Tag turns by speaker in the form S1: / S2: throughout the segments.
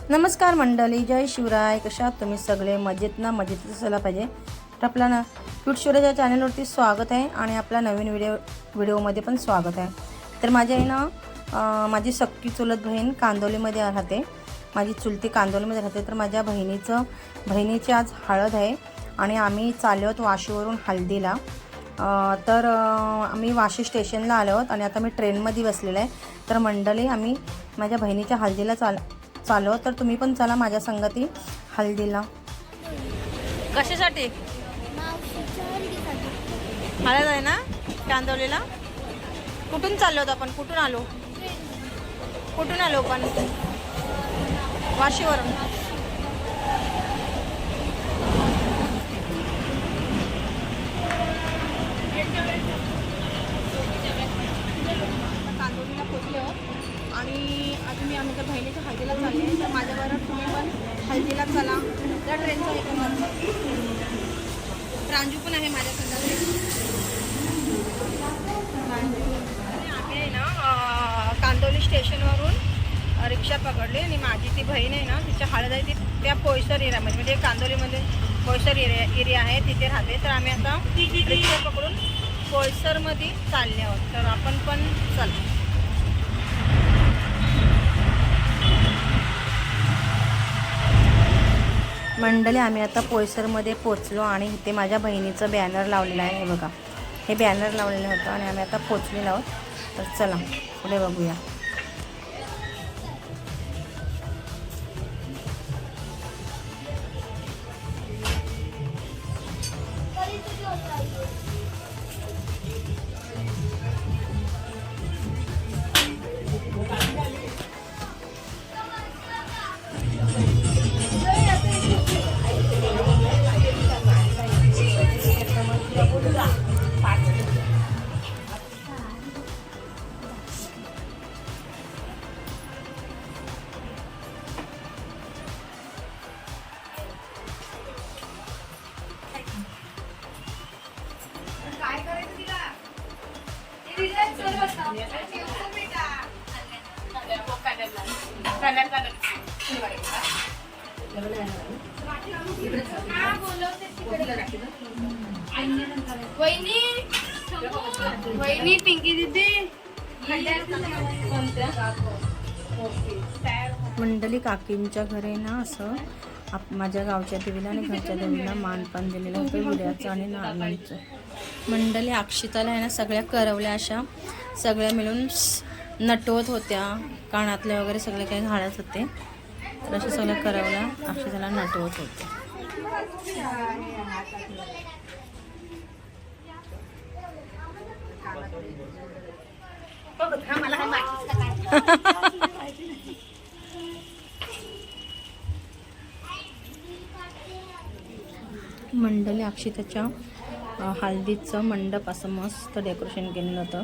S1: नमस्कार मंडळी, जय शिवराय. कशा आहात तुम्ही सगळे? मजेत ना? मजेतच असायला पाहिजे. तर आपला ना क्यूट शिवरायच्या चॅनलवरती स्वागत आहे आणि आपला नवीन व्हिडिओमध्ये पण स्वागत आहे. तर माझी आहे ना माझी सख्खी चुलत बहीण कांदोलीमध्ये राहते. माझी चुलती कांदोलीमध्ये राहते. तर माझ्या बहिणीची आज हळद आहे आणि आम्ही चाललो आहोत वाशीवरून हल्दीला. तर आम्ही वाशी स्टेशनला आलो आहोत आणि आता मी ट्रेनमध्ये बसलेलं आहे. तर मंडळी, आम्ही माझ्या बहिणीच्या हल्दीला चाललो. तर तुम्ही पण चला माझ्या संगती हल्दीला. कशासाठी? हळद आहे ना कांदोलीला. कुठून चाललो होतो आपण? कुठून आलो पण? वाशीवरून. कांदोलीला पोचले आहोत आणि आता मी आमच्या बहिणीच्या हळदीला चालले. तर माझ्याबरोबर तुम्ही पण हळदीला चला. त्या ट्रेनचा एक प्रांजू पण आहे माझ्या संघात. आम्ही आहे ना कांदोली स्टेशनवरून रिक्षा पकडली आणि माझी ती बहीण आहे ना, तिच्या हळद आहे ती त्या पोयसर एरियामध्ये, म्हणजे कांदोलीमध्ये पोयसर एरिया आहे, तिथे राहते. तर आम्ही आता रिक्षा पकडून पोयसरमध्ये चालले आहोत. तर आपण पण चला. मंडळी, आम्ही आता पोयसरमध्ये पोचलो आणि इथे माझ्या बहिणीचं बॅनर लावलेलं आहे. हे बघा, हे बॅनर लावलेलं होतं आणि आम्ही आता पोचलेलो आहोत. तर चला पुढे बघूया.
S2: वहिनी पिंकी दीदी.
S1: मंडळी, काकींच्या घरी ना असं माझ्या गावच्या देवीला आणि घरच्या देवीला मानपान दिलेलं होतं विड्याचं आणि नारळांचं. मंडळी, अक्षिताला आहे ना सगळ्या करवल्या अशा सगळ्या मिळून नटवत होत्या. कानातल्या वगैरे सगळे काही घालत होते. तर अशा सगळ्या करवल्या अक्षिताला नटवत होत्या. मंडळी, अक्षिताच्या हळदीचं मंडप असं मस्त डेकोरेशन केलेलं होतं.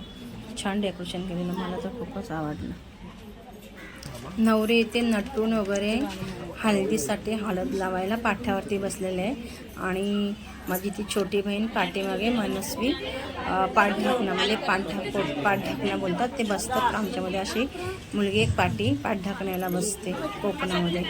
S1: छान डेकोरेशन केलेलं, मला तर खूपच आवडलं. नवरे इथे नटून वगैरे हळदीसाठी हळद लावायला पाठ्यावरती बसलेले आहे आणि माझी ती छोटी बहीण पाठीमागे मनस्वी पाठढाकणा, म्हणजे पाठढाकणा बोलतात ते बसतात आमच्यामध्ये. अशी मुलगी एक पाठढाकण्याला बसते कोकणामध्ये.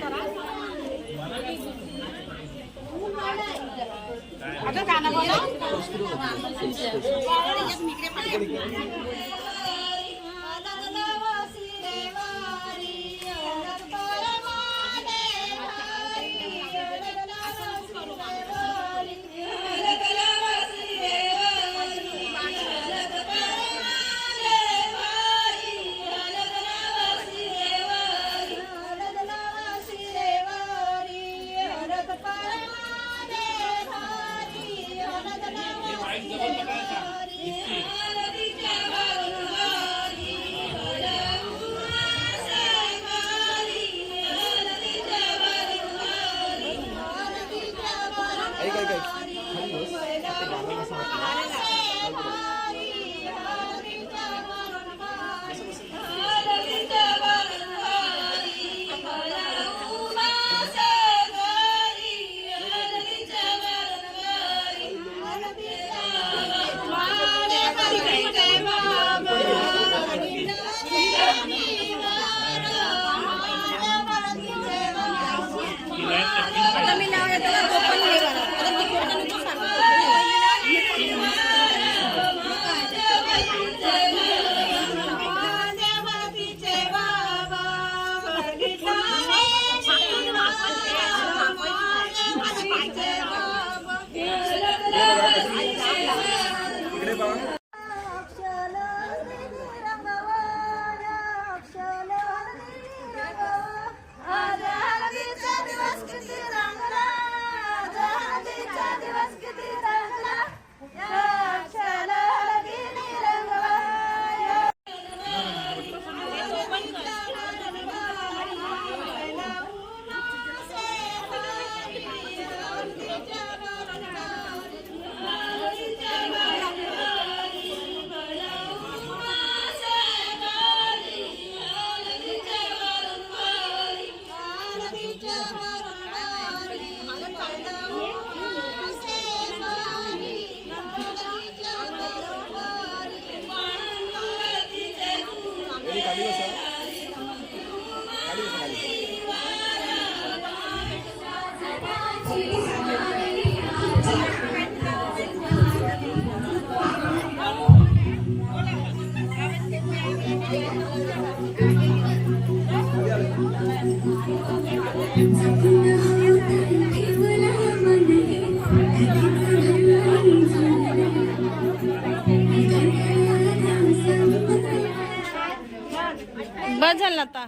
S1: बस झालं आता.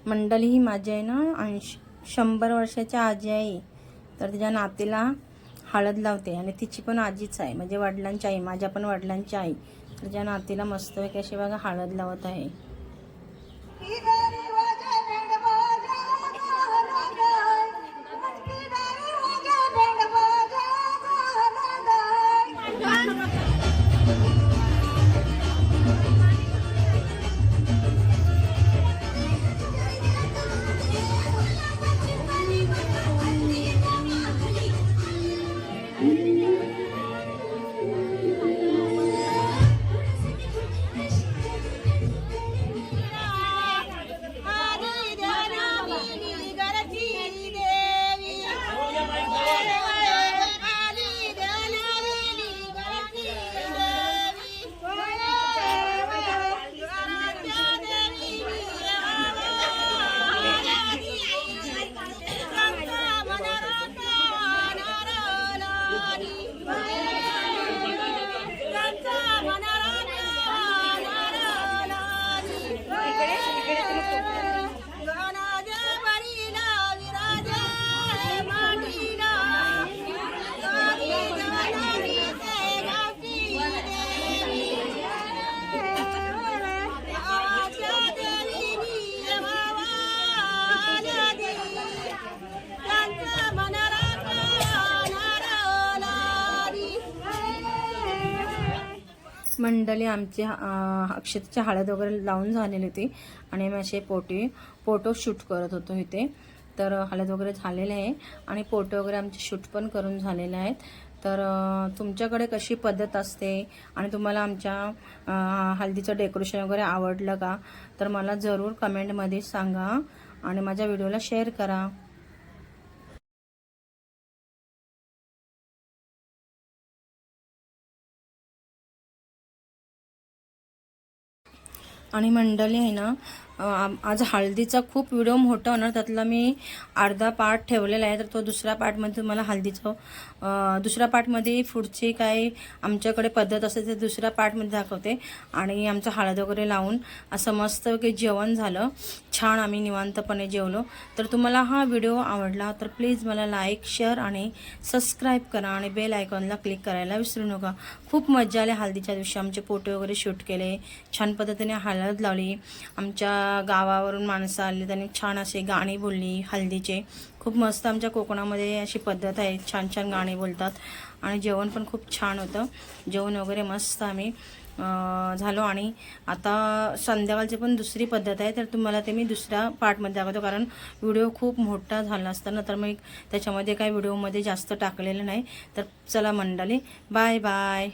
S1: मंडळी ही माझी आहे ना 100 वर्षाच्या आजी आहे. तर तिच्या नातीला हळद लावते आणि तिची पण आजीच आहे, म्हणजे वडिलांची आई, माझ्या पण वडिलांची आई. तर तिच्या नातीला मस्तपैकी अशी बघा हळद लावत आहे. मंडळी आमची अक्षतेची हळद वगैरे लावून झालेली होती आणि आम्ही असे फोटो शूट करत होतो इथे. तर हळद वगैरे झालेले आहे आणि फोटो वगैरे आमचे शूट पण करून झालेले आहेत. तर तुमच्याकडे कशी पद्धत असते आणि तुम्हाला आमच्या हळदीचं डेकोरेशन वगैरे आवडलं का, तर मला जरूर कमेंटमध्ये सांगा आणि माझ्या व्हिडिओला शेअर करा. आणि मंडळी आहे ना, आज हळदीचा खूप व्हिडिओ मोठा होणार, त्यातला मी अर्धा पार्ट ठेवलेला आहे. तर तो दुसऱ्या पार्टमध्ये तुम्हाला हळदीचं दुसऱ्या पार्टमध्ये पुढची काय आमच्याकडे पद्धत असते ते दुसऱ्या पार्टमध्ये दाखवते. आणि आमचं हळद वगैरे लावून असं मस्त की जेवण झालं, छान आम्ही निवांतपणे जेवलो. तर तुम्हाला हा व्हिडिओ आवडला तर प्लीज मला लाईक, शेअर आणि सबस्क्राईब करा आणि बेल आयकॉनला क्लिक करायला विसरू नका. खूप मजा आली हळदीच्या दिवशी, आमचे फोटो वगैरे शूट केले, छान पद्धतीने हळद लावली. आमच्या गावावरून माणसं आली, त्यांनी छान असे गाणी बोलली हळदीचे. खूप मस्त आमच्या कोकणामध्ये अशी पद्धत आहे, छान छान गाणी बोलतात. आणि जेवण पण खूप छान होतं, जेवण वगैरे मस्त आम्ही झालो. आणि आता संध्याकाळची पण दुसरी पद्धत आहे, तर तुम्हाला ते मी दुसऱ्या पार्टमध्ये दाखवतो, कारण व्हिडिओ खूप मोठा झाला असताना तर मग त्याच्यामध्ये काही व्हिडिओमध्ये जास्त टाकलेलं नाही. तर चला मंडळी, बाय बाय.